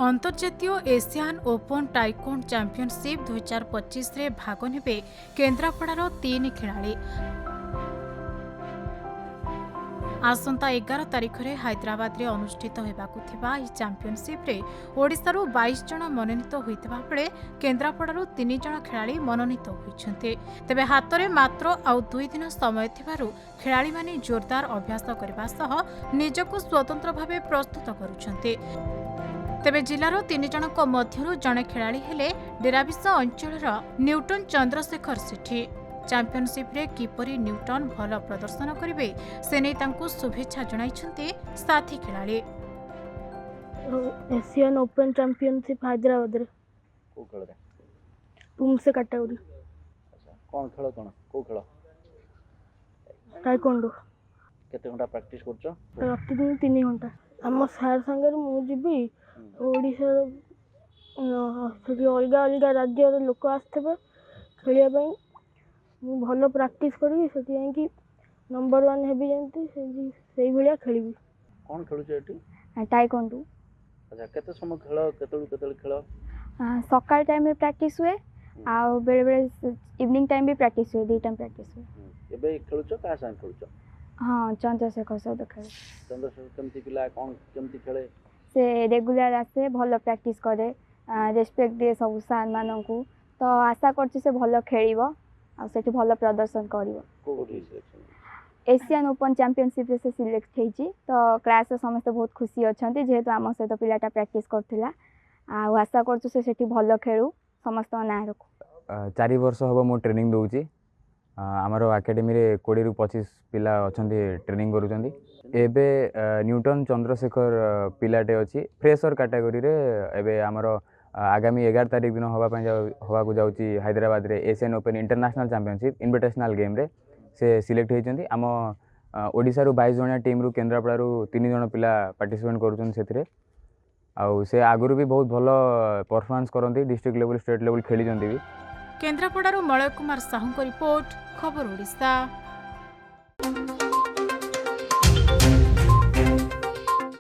अंतर्जातीय ASEAN open टाइकोंड championship 2025 रे भाग नेबे केन्द्रापड़ार 3 खेलाड़ी। आसंता 11 तारिख में हैदराबाद रे अनुष्ठित होबाकु थिबा ई चैंपियनशिप रे ओडिशारू 22 जन मनोनीत होइतबा बेले केन्द्रापड़ारू 3 जन खेलाड़ी मनोनीत होइछन्ते। तेबे हातरे मात्र आउ 2 दिन समय थिबारू खेलाड़ी माने जोरदार अभ्यास करबा सह निजको स्वतंत्र भावे प्रस्तुत करूछन्ते। तेबे जिलार 3 जनक मध्यरु जणे खेलाड़ी हेले डेराबिस अंचलर न्यूटन चंद्रशेखर सेठी। चैंपियनशिप रे किपरि न्यूटन भल प्रदर्शन करिवे से नै तांकु शुभेच्छा जणाइछन्ते साथी खेलाड़ी। एशियन ओपन चैंपियनशिप हैदराबाद रे को खेल रे तुमसे कैटेगरी। अच्छा कोन खेल को खेल टाइकोंडो। केते घंटा प्रैक्टिस करछो? प्रतिदिन 3 घंटा। हम सार संगे मु जिबी ओडिशा सेठी अलगा अलगा राज्य लोक आसथे खेलिया पई मु भलो प्रैक्टिस करी सेठी कि नंबर 1 हेबी जानती सेही भलिया खेलिबी। कोन खेलुछ एठी? टाइकोंडो। अच्छा केते समय खेल केते खेल? सकाळ टाइम में प्रैक्टिस हुए आ बेले बेले इवनिंग टाइम भी प्रैक्टिस हुए, 2 टाइम प्रैक्टिस हुए। एबे खेलुछ का संग खेलुछ? हां चंद्रशेखर सहित खेले। चंद्रशेखर केमती पिला कोन केमती खेले? से रेगुलर आसे भलो प्रैक्टिस करे, रेस्पेक्ट दे सब सार मानन को, तो आशा करछि से भलो खेलिबो आ सेठी भलो प्रदर्शन करिवो। कोठी सिलेक्शन? एशियन ओपन चैंपियनशिप से सिलेक्ट हेछि, तो क्लास समस्त बहुत खुशी अछंती जेहेतु आम सहित पिलाटा प्रैक्टिस करथिला आ आशा करछु से सेठी भलो खेलु समस्त ना रखु। 4 वर्ष हबो मो ट्रेनिंग दउची। आमरो एकेडमी रे 20 रु 25 पिला अछंती ट्रेनिंग करूचंती। एबे न्यूटन चंद्रशेखर पिलाटे अछि फ्रेशर कैटेगरी रे। एबे आमरो आगामी 11 तारिख दिन हवा को जाउची हैदराबाद रे Asian open international championship invitational game रे से सिलेक्ट हेचंती। आम ओडिसा रु 22 जणिया टीम रु केन्द्रापड़ा रु 3 जण पिला पार्टिसिपेट करूचन सेथिरे। आउ से आगुरु भी बहुत भलो परफॉर्मेंस करंती, डिस्ट्रिक्ट लेवल स्टेट लेवल खेली जंती भी। केन्द्रापड़ारू मलय कुमार साहू को रिपोर्ट, खबर ओडिशा।